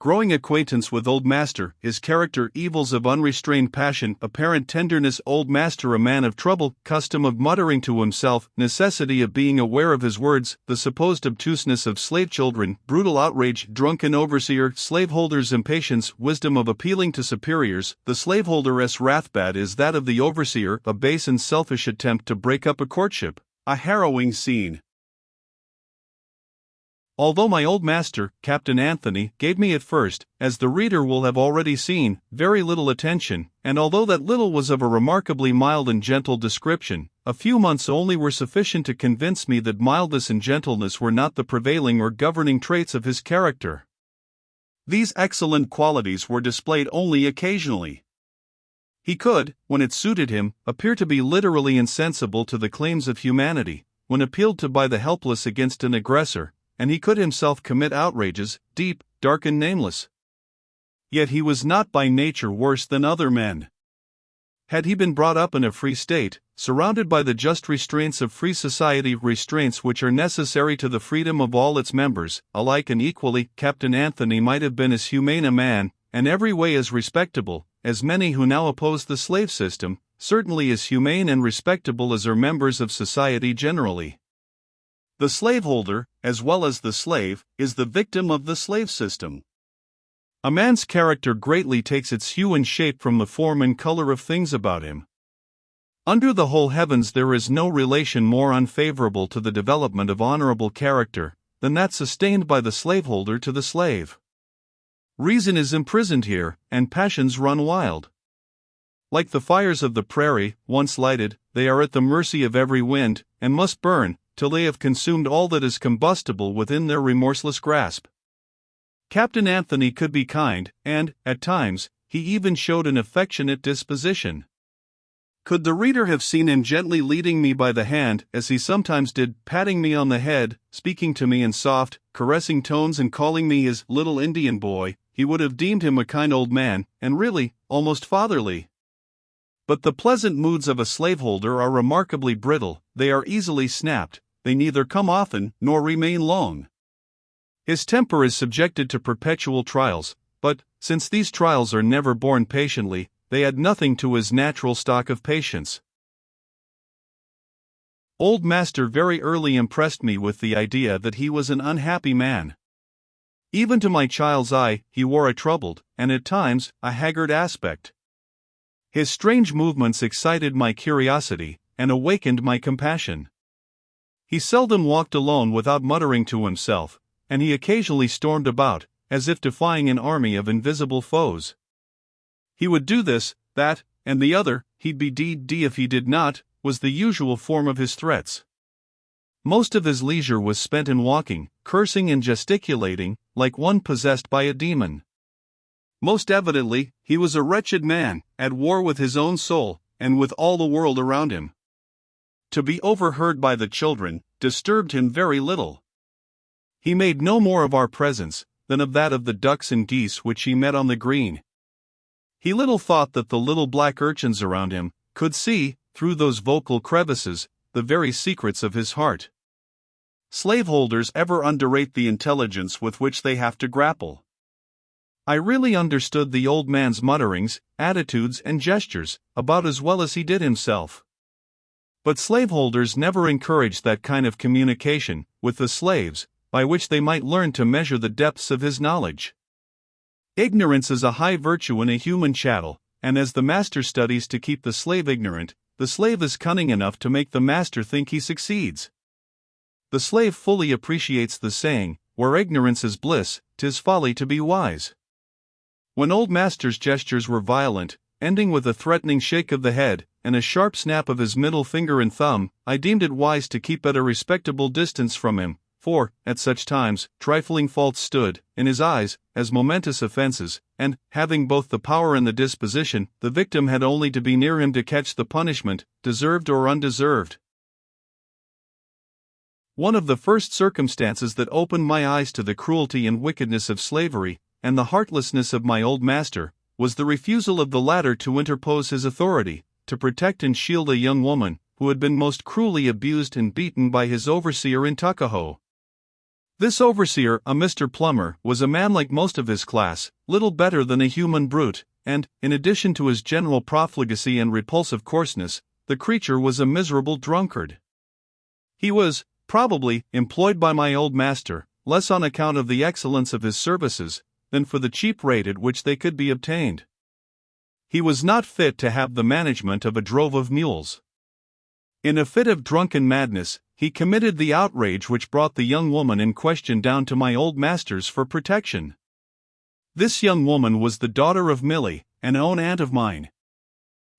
Growing acquaintance with Old Master, his character, evils of unrestrained passion, apparent tenderness. Old Master, a man of trouble, custom of muttering to himself, necessity of being aware of his words, the supposed obtuseness of slave children, brutal outrage, drunken overseer, slaveholder's impatience, wisdom of appealing to superiors. The slaveholder's wrathbad is that of the overseer, a base and selfish attempt to break up a courtship. A harrowing scene. Although my old master, Captain Anthony, gave me at first, as the reader will have already seen, very little attention, and although that little was of a remarkably mild and gentle description, a few months only were sufficient to convince me that mildness and gentleness were not the prevailing or governing traits of his character. These excellent qualities were displayed only occasionally. He could, when it suited him, appear to be literally insensible to the claims of humanity, when appealed to by the helpless against an aggressor, and he could himself commit outrages, deep, dark and nameless. Yet he was not by nature worse than other men. Had he been brought up in a free state, surrounded by the just restraints of free society, restraints which are necessary to the freedom of all its members, alike and equally, Captain Anthony might have been as humane a man, and every way as respectable, as many who now oppose the slave system, certainly as humane and respectable as are members of society generally. The slaveholder, as well as the slave, is the victim of the slave system. A man's character greatly takes its hue and shape from the form and color of things about him. Under the whole heavens there is no relation more unfavorable to the development of honorable character than that sustained by the slaveholder to the slave. Reason is imprisoned here, and passions run wild. Like the fires of the prairie, once lighted, they are at the mercy of every wind, and must burn, till they have consumed all that is combustible within their remorseless grasp. Captain Anthony could be kind, and, at times, he even showed an affectionate disposition. Could the reader have seen him gently leading me by the hand, as he sometimes did, patting me on the head, speaking to me in soft, caressing tones and calling me his little Indian boy, he would have deemed him a kind old man, and really, almost fatherly. But the pleasant moods of a slaveholder are remarkably brittle, they are easily snapped, they neither come often nor remain long. His temper is subjected to perpetual trials, but, since these trials are never borne patiently, they add nothing to his natural stock of patience. Old Master very early impressed me with the idea that he was an unhappy man. Even to my child's eye, he wore a troubled, and at times, a haggard aspect. His strange movements excited my curiosity, and awakened my compassion. He seldom walked alone without muttering to himself, and he occasionally stormed about, as if defying an army of invisible foes. He would do this, that, and the other, he'd be d if he did not, was the usual form of his threats. Most of his leisure was spent in walking, cursing and gesticulating, like one possessed by a demon. Most evidently, he was a wretched man, at war with his own soul, and with all the world around him. To be overheard by the children disturbed him very little. He made no more of our presence than of that of the ducks and geese which he met on the green. He little thought that the little black urchins around him could see, through those vocal crevices, the very secrets of his heart. Slaveholders ever underrate the intelligence with which they have to grapple. I really understood the old man's mutterings, attitudes and gestures, about as well as he did himself. But slaveholders never encouraged that kind of communication with the slaves, by which they might learn to measure the depths of his knowledge. Ignorance is a high virtue in a human chattel, and as the master studies to keep the slave ignorant, the slave is cunning enough to make the master think he succeeds. The slave fully appreciates the saying, "Where ignorance is bliss, 'tis folly to be wise." When Old Master's gestures were violent, ending with a threatening shake of the head, and a sharp snap of his middle finger and thumb, I deemed it wise to keep at a respectable distance from him, for, at such times, trifling faults stood, in his eyes, as momentous offenses, and, having both the power and the disposition, the victim had only to be near him to catch the punishment, deserved or undeserved. One of the first circumstances that opened my eyes to the cruelty and wickedness of slavery, and the heartlessness of my old master, was the refusal of the latter to interpose his authority, to protect and shield a young woman, who had been most cruelly abused and beaten by his overseer in Tuckahoe. This overseer, a Mr. Plummer, was a man like most of his class, little better than a human brute, and, in addition to his general profligacy and repulsive coarseness, the creature was a miserable drunkard. He was, probably, employed by my old master, less on account of the excellence of his services, than for the cheap rate at which they could be obtained. He was not fit to have the management of a drove of mules. In a fit of drunken madness, he committed the outrage which brought the young woman in question down to my old master's for protection. This young woman was the daughter of Milly, an own aunt of mine.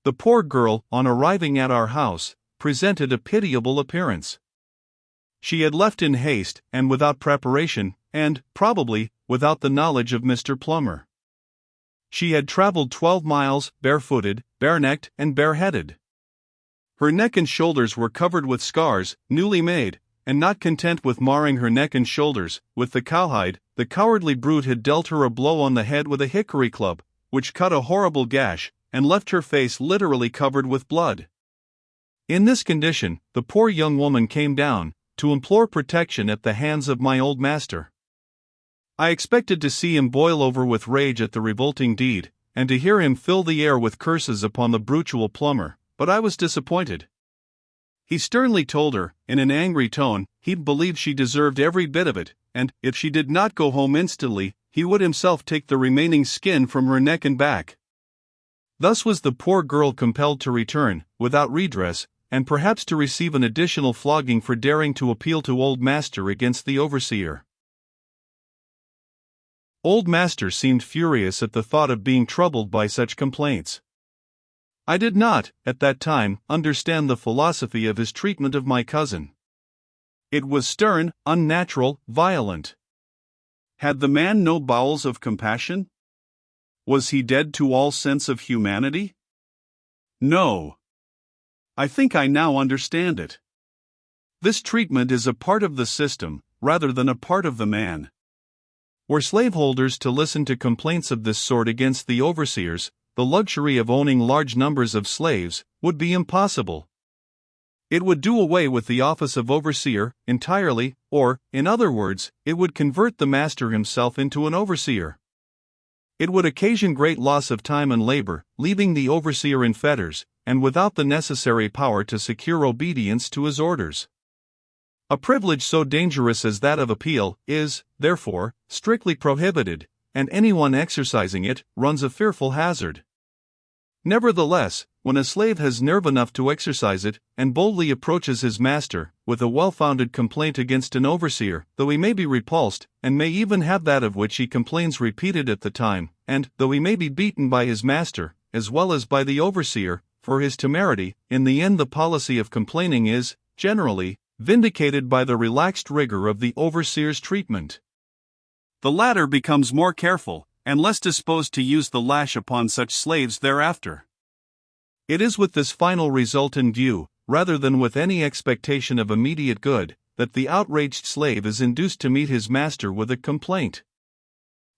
The poor girl, on arriving at our house, presented a pitiable appearance. She had left in haste, and without preparation, and, probably, without the knowledge of Mr. Plummer. She had traveled 12 miles, barefooted, bare-necked, and bareheaded. Her neck and shoulders were covered with scars, newly made, and not content with marring her neck and shoulders with the cowhide, the cowardly brute had dealt her a blow on the head with a hickory club, which cut a horrible gash, and left her face literally covered with blood. In this condition, the poor young woman came down, to implore protection at the hands of my old master. I expected to see him boil over with rage at the revolting deed, and to hear him fill the air with curses upon the brutal Plummer, but I was disappointed. He sternly told her, in an angry tone, he believed she deserved every bit of it, and, if she did not go home instantly, he would himself take the remaining skin from her neck and back. Thus was the poor girl compelled to return, without redress, and perhaps to receive an additional flogging for daring to appeal to old master against the overseer. Old master seemed furious at the thought of being troubled by such complaints. I did not, at that time, understand the philosophy of his treatment of my cousin. It was stern, unnatural, violent. Had the man no bowels of compassion? Was he dead to all sense of humanity? No. I think I now understand it. This treatment is a part of the system, rather than a part of the man. Were slaveholders to listen to complaints of this sort against the overseers, the luxury of owning large numbers of slaves would be impossible. It would do away with the office of overseer entirely, or, in other words, it would convert the master himself into an overseer. It would occasion great loss of time and labor, leaving the overseer in fetters, and without the necessary power to secure obedience to his orders. A privilege so dangerous as that of appeal is, therefore, strictly prohibited, and anyone exercising it runs a fearful hazard. Nevertheless, when a slave has nerve enough to exercise it, and boldly approaches his master, with a well-founded complaint against an overseer, though he may be repulsed, and may even have that of which he complains repeated at the time, and, though he may be beaten by his master, as well as by the overseer, for his temerity, in the end the policy of complaining is, generally, vindicated by the relaxed rigor of the overseer's treatment. The latter becomes more careful, and less disposed to use the lash upon such slaves thereafter. It is with this final result in view, rather than with any expectation of immediate good, that the outraged slave is induced to meet his master with a complaint.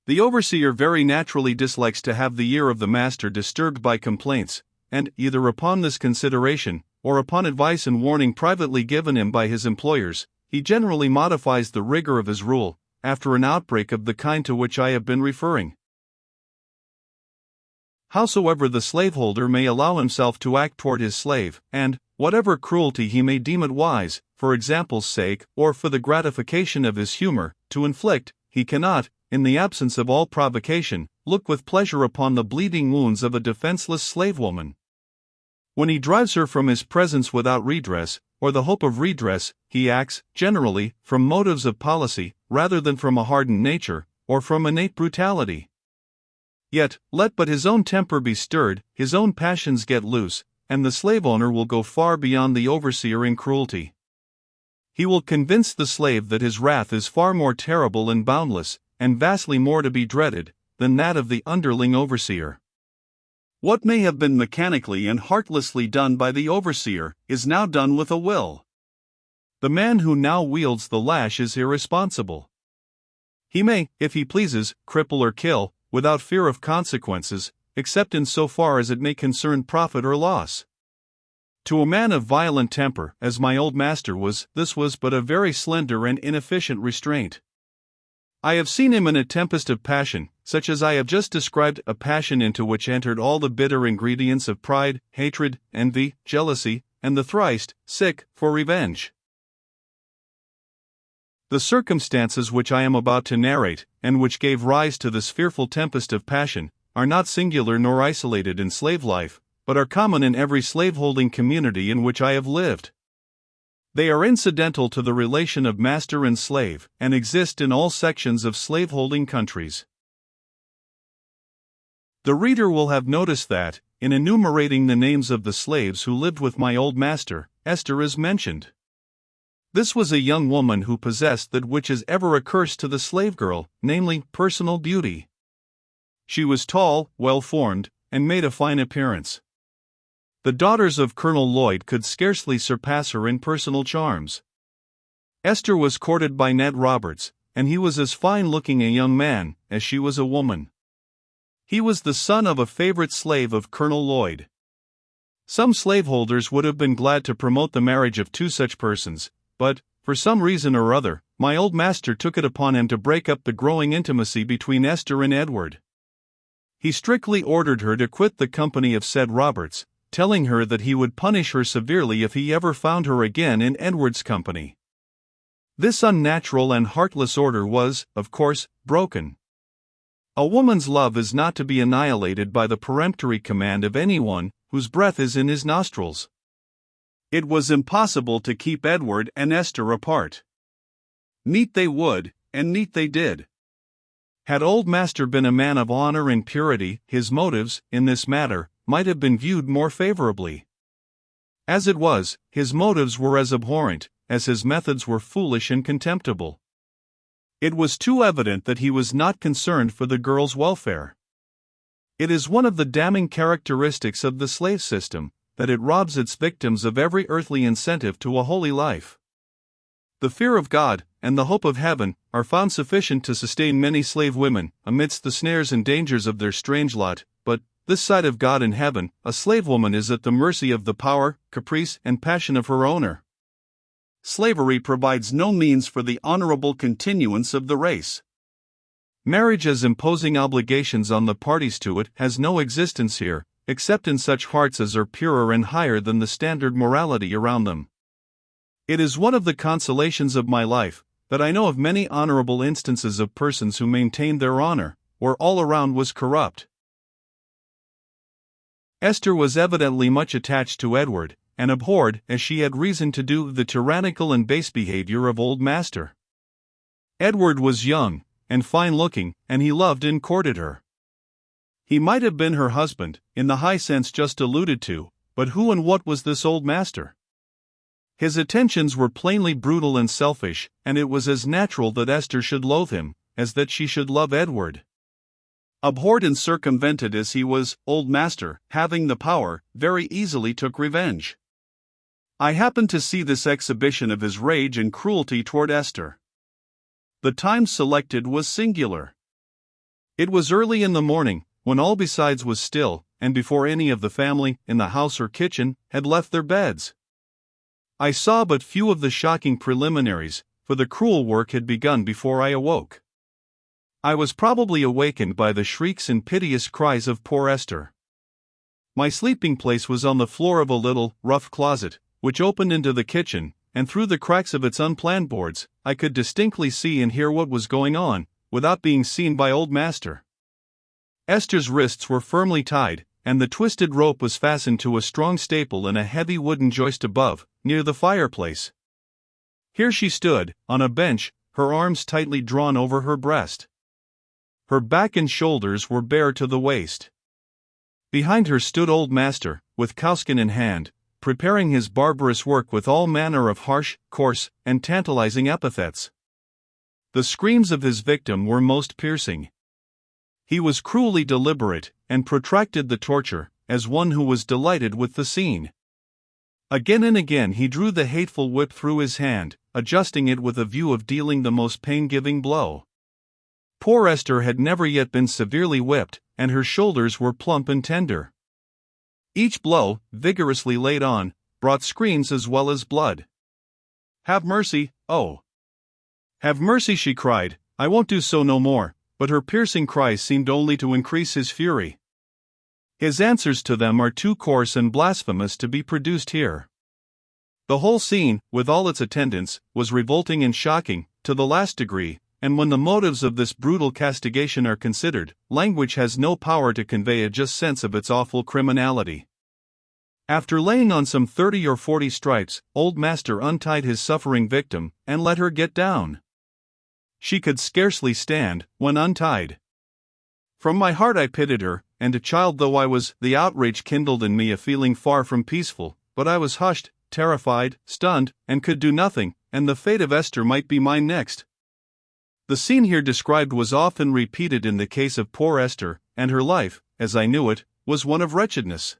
The overseer very naturally dislikes to have the ear of the master disturbed by complaints, and, either upon this consideration, or upon advice and warning privately given him by his employers, he generally modifies the rigor of his rule, after an outbreak of the kind to which I have been referring. Howsoever the slaveholder may allow himself to act toward his slave, and, whatever cruelty he may deem it wise, for example's sake, or for the gratification of his humor, to inflict, he cannot, in the absence of all provocation, look with pleasure upon the bleeding wounds of a defenseless slave woman. When he drives her from his presence without redress, or the hope of redress, he acts, generally, from motives of policy, rather than from a hardened nature, or from innate brutality. Yet, let but his own temper be stirred, his own passions get loose, and the slave owner will go far beyond the overseer in cruelty. He will convince the slave that his wrath is far more terrible and boundless, and vastly more to be dreaded, than that of the underling overseer. What may have been mechanically and heartlessly done by the overseer, is now done with a will. The man who now wields the lash is irresponsible. He may, if he pleases, cripple or kill, without fear of consequences, except in so far as it may concern profit or loss. To a man of violent temper, as my old master was, this was but a very slender and inefficient restraint. I have seen him in a tempest of passion, such as I have just described, a passion into which entered all the bitter ingredients of pride, hatred, envy, jealousy, and the thrice sick for revenge. The circumstances which I am about to narrate, and which gave rise to this fearful tempest of passion, are not singular nor isolated in slave life, but are common in every slaveholding community in which I have lived. They are incidental to the relation of master and slave, and exist in all sections of slaveholding countries. The reader will have noticed that, in enumerating the names of the slaves who lived with my old master, Esther is mentioned. This was a young woman who possessed that which is ever a curse to the slave girl, namely, personal beauty. She was tall, well-formed, and made a fine appearance. The daughters of Colonel Lloyd could scarcely surpass her in personal charms. Esther was courted by Ned Roberts, and he was as fine-looking a young man as she was a woman. He was the son of a favorite slave of Colonel Lloyd. Some slaveholders would have been glad to promote the marriage of two such persons, but, for some reason or other, my old master took it upon him to break up the growing intimacy between Esther and Edward. He strictly ordered her to quit the company of said Roberts, telling her that he would punish her severely if he ever found her again in Edward's company. This unnatural and heartless order was, of course, broken. A woman's love is not to be annihilated by the peremptory command of anyone whose breath is in his nostrils. It was impossible to keep Edward and Esther apart. Meet they would, and meet they did. Had old master been a man of honor and purity, his motives, in this matter, might have been viewed more favorably. As it was, his motives were as abhorrent, as his methods were foolish and contemptible. It was too evident that he was not concerned for the girl's welfare. It is one of the damning characteristics of the slave system, that it robs its victims of every earthly incentive to a holy life. The fear of God, and the hope of heaven, are found sufficient to sustain many slave women, amidst the snares and dangers of their strange lot, but, this side of God and heaven, a slave woman is at the mercy of the power, caprice, and passion of her owner. Slavery provides no means for the honorable continuance of the race. Marriage, as imposing obligations on the parties to it, has no existence here, except in such hearts as are purer and higher than the standard morality around them. It is one of the consolations of my life, that I know of many honorable instances of persons who maintained their honor, where all around was corrupt. Esther was evidently much attached to Edward, and abhorred, as she had reason to do, the tyrannical and base behavior of old master. Edward was young, and fine-looking, and he loved and courted her. He might have been her husband, in the high sense just alluded to, but who and what was this old master? His attentions were plainly brutal and selfish, and it was as natural that Esther should loathe him, as that she should love Edward. Abhorred and circumvented as he was, old master, having the power, very easily took revenge. I happened to see this exhibition of his rage and cruelty toward Esther. The time selected was singular. It was early in the morning, when all besides was still, and before any of the family, in the house or kitchen, had left their beds. I saw but few of the shocking preliminaries, for the cruel work had begun before I awoke. I was probably awakened by the shrieks and piteous cries of poor Esther. My sleeping place was on the floor of a little, rough closet, which opened into the kitchen, and through the cracks of its unplaned boards, I could distinctly see and hear what was going on, without being seen by old master. Esther's wrists were firmly tied, and the twisted rope was fastened to a strong staple in a heavy wooden joist above, near the fireplace. Here she stood, on a bench, her arms tightly drawn over her breast. Her back and shoulders were bare to the waist. Behind her stood old master, with cowskin in hand, preparing his barbarous work with all manner of harsh, coarse, and tantalizing epithets. The screams of his victim were most piercing. He was cruelly deliberate, and protracted the torture, as one who was delighted with the scene. Again and again he drew the hateful whip through his hand, adjusting it with a view of dealing the most pain-giving blow. Poor Esther had never yet been severely whipped, and her shoulders were plump and tender. Each blow, vigorously laid on, brought screams as well as blood. "Have mercy, oh! Have mercy," she cried, I won't do so no more," but her piercing cries seemed only to increase his fury. His answers to them are too coarse and blasphemous to be produced here. The whole scene, with all its attendants, was revolting and shocking, to the last degree, and when the motives of this brutal castigation are considered, language has no power to convey a just sense of its awful criminality. After laying on some 30 or 40 stripes, old master untied his suffering victim, and let her get down. She could scarcely stand, when untied. From my heart I pitied her, and a child though I was, the outrage kindled in me a feeling far from peaceful, but I was hushed, terrified, stunned, and could do nothing, and the fate of Esther might be mine next. The scene here described was often repeated in the case of poor Esther, and her life, as I knew it, was one of wretchedness.